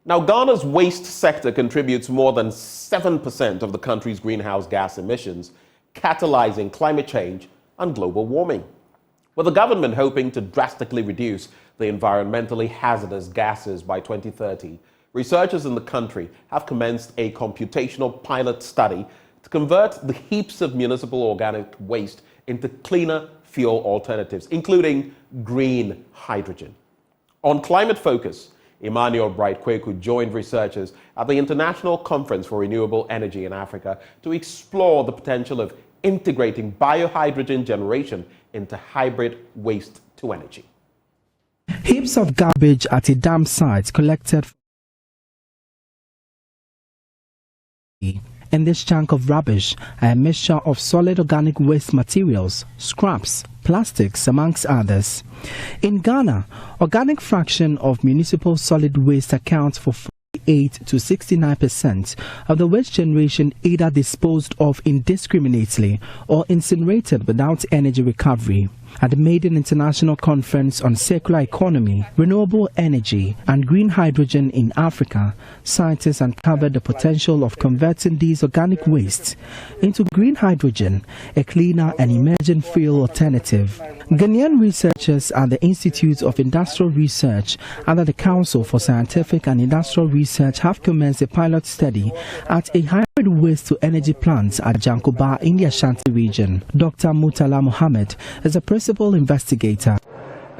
Now, Ghana's waste sector contributes more than 7% of the country's greenhouse gas emissions, catalyzing climate change and global warming. With the government hoping to drastically reduce the environmentally hazardous gases by 2030, researchers in the country have commenced a computational pilot study to convert the heaps of municipal organic waste into cleaner fuel alternatives, including green hydrogen. On Climate Focus, Emmanuel Bright-Kweku joined researchers at the International Conference for Renewable Energy in Africa to explore the potential of integrating biohydrogen generation into hybrid waste-to-energy. Heaps of garbage at a dam site collected. In this chunk of rubbish are a mixture of solid organic waste materials, scraps, plastics, amongst others. In Ghana, organic fraction of municipal solid waste accounts for 48 to 69% of the waste generation, either disposed of indiscriminately or incinerated without energy recovery. At the Maiden International Conference on Circular Economy, Renewable Energy and Green Hydrogen in Africa, scientists uncovered the potential of converting these organic wastes into green hydrogen, a cleaner and emerging fuel alternative. Ghanaian researchers at the Institute of Industrial Research under the Council for Scientific and Industrial Research have commenced a pilot study at a hybrid waste-to-energy plant at Jankoba in the Ashanti region. Dr. Mutala Mohammed is a principal investigator.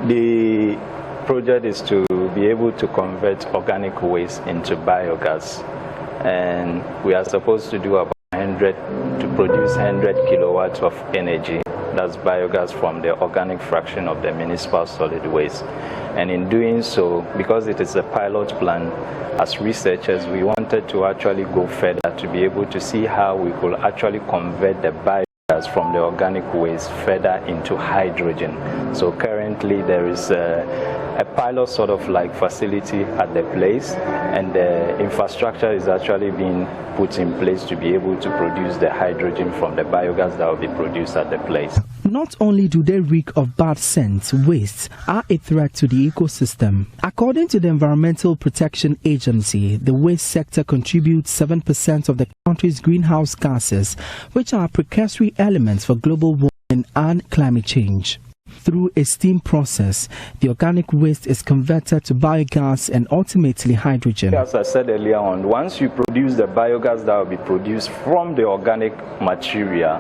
The project is to be able to convert organic waste into biogas, and we are supposed to do about to produce 100 kilowatts of energy. That's biogas from the organic fraction of the municipal solid waste. And in doing so, because it is a pilot plan, as researchers, we wanted to actually go further to be able to see how we could actually convert the biogas from the organic waste further into hydrogen. So currently there is a pilot sort of like facility at the place, and the infrastructure is actually being put in place to be able to produce the hydrogen from the biogas that will be produced at the place. Not only do they reek of bad scent, wastes are a threat to the ecosystem. According to the Environmental Protection Agency, the waste sector contributes 7% of the country's greenhouse gases, which are precursory elements for global warming and climate change. Through a steam process, the organic waste is converted to biogas and ultimately hydrogen. As I said earlier on, once you produce the biogas that will be produced from the organic material,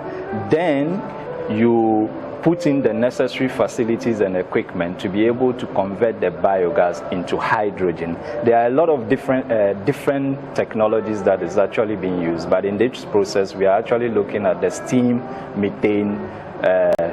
then you put in the necessary facilities and equipment to be able to convert the biogas into hydrogen. There are a lot of different technologies that is actually being used, but in this process we are actually looking at the steam methane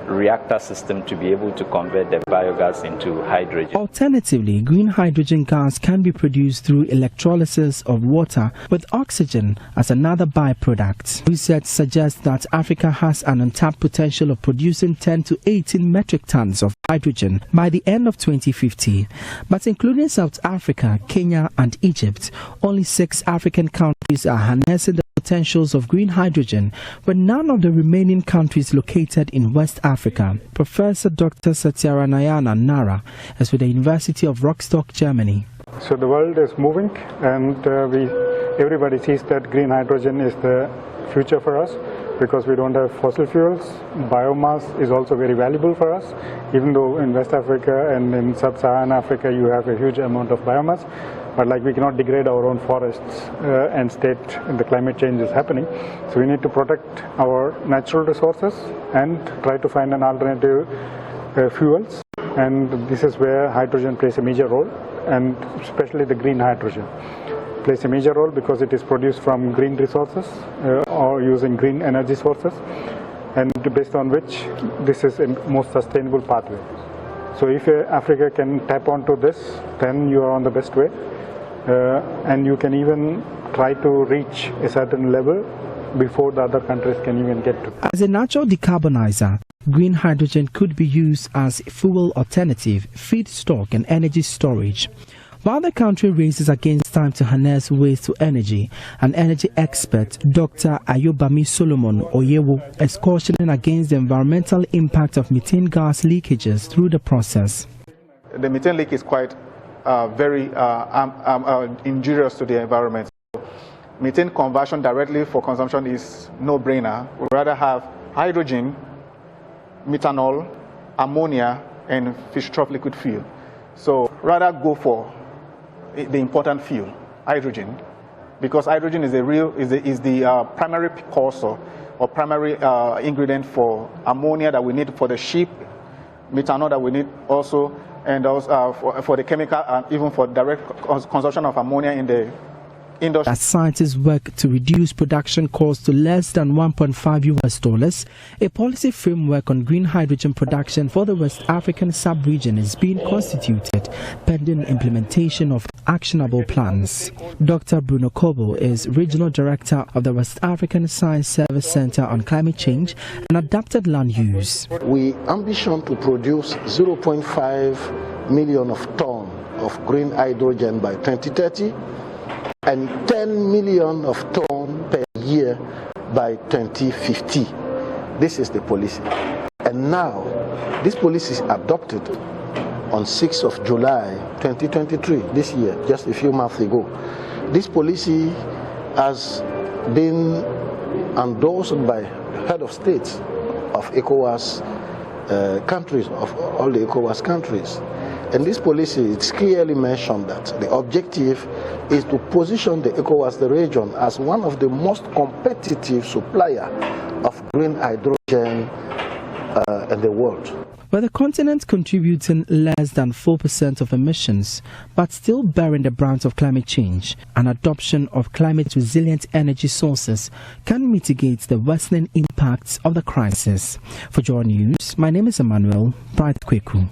reactor system to be able to convert the biogas into hydrogen. Alternatively, green hydrogen gas can be produced through electrolysis of water with oxygen as another byproduct. Research suggests that Africa has an untapped potential of producing 10 to 18 metric tons of hydrogen by the end of 2050. But including South Africa, Kenya and Egypt, only 6 African countries are harnessing the potentials of green hydrogen, with none of the remaining countries located in West Africa. Professor Dr. Satyaranayana Nara is with the University of Rostock, Germany. So the world is moving, and everybody sees that green hydrogen is the future for us, because we don't have fossil fuels. Biomass is also very valuable for us, even though in West Africa and in Sub-Saharan Africa you have a huge amount of biomass. But like we cannot degrade our own forests and state the climate change is happening. So we need to protect our natural resources and try to find an alternative fuels. And this is where hydrogen plays a major role, and especially the green hydrogen plays a major role because it is produced from green resources or using green energy sources, and based on which this is a most sustainable pathway. So if Africa can tap onto this, then you are on the best way. And you can even try to reach a certain level before the other countries can even get to. As a natural decarbonizer, green hydrogen could be used as a fuel alternative, feedstock and energy storage. While the country races against time to harness waste to energy, an energy expert, Dr. Ayobami Solomon Oyewo, is cautioning against the environmental impact of methane gas leakages through the process. The methane leak is quite very injurious to the environment. So methane conversion directly for consumption is no-brainer. We'd rather have hydrogen, methanol, ammonia, and fish trough liquid fuel. So rather go for the important fuel, hydrogen, because hydrogen is the primary precursor or primary ingredient for ammonia that we need for the ship, methanol that we need also, and also for the chemical and even for direct consumption of ammonia in the industry. As scientists work to reduce production costs to less than $1.5, a policy framework on green hydrogen production for the West African sub-region is being constituted, pending implementation of actionable plans. Dr. Bruno Kobo is Regional Director of the West African Science Service Center on Climate Change and Adapted Land Use. We ambition to produce 0.5 million of tons of green hydrogen by 2030 and 10 million of tons per year by 2050. This is the policy. And now, this policy is adopted on 6th of July 2023, this year, just a few months ago. This policy has been endorsed by head of states of ECOWAS countries, of all the ECOWAS countries. And this policy, it's clearly mentioned that the objective is to position the ECOWAS, the region, as one of the most competitive supplier of green hydrogen in the world. With the continent contributing less than 4% of emissions, but still bearing the brunt of climate change, an adoption of climate-resilient energy sources can mitigate the worsening impacts of the crisis. For Joy News, my name is Emmanuel Bright Kweku.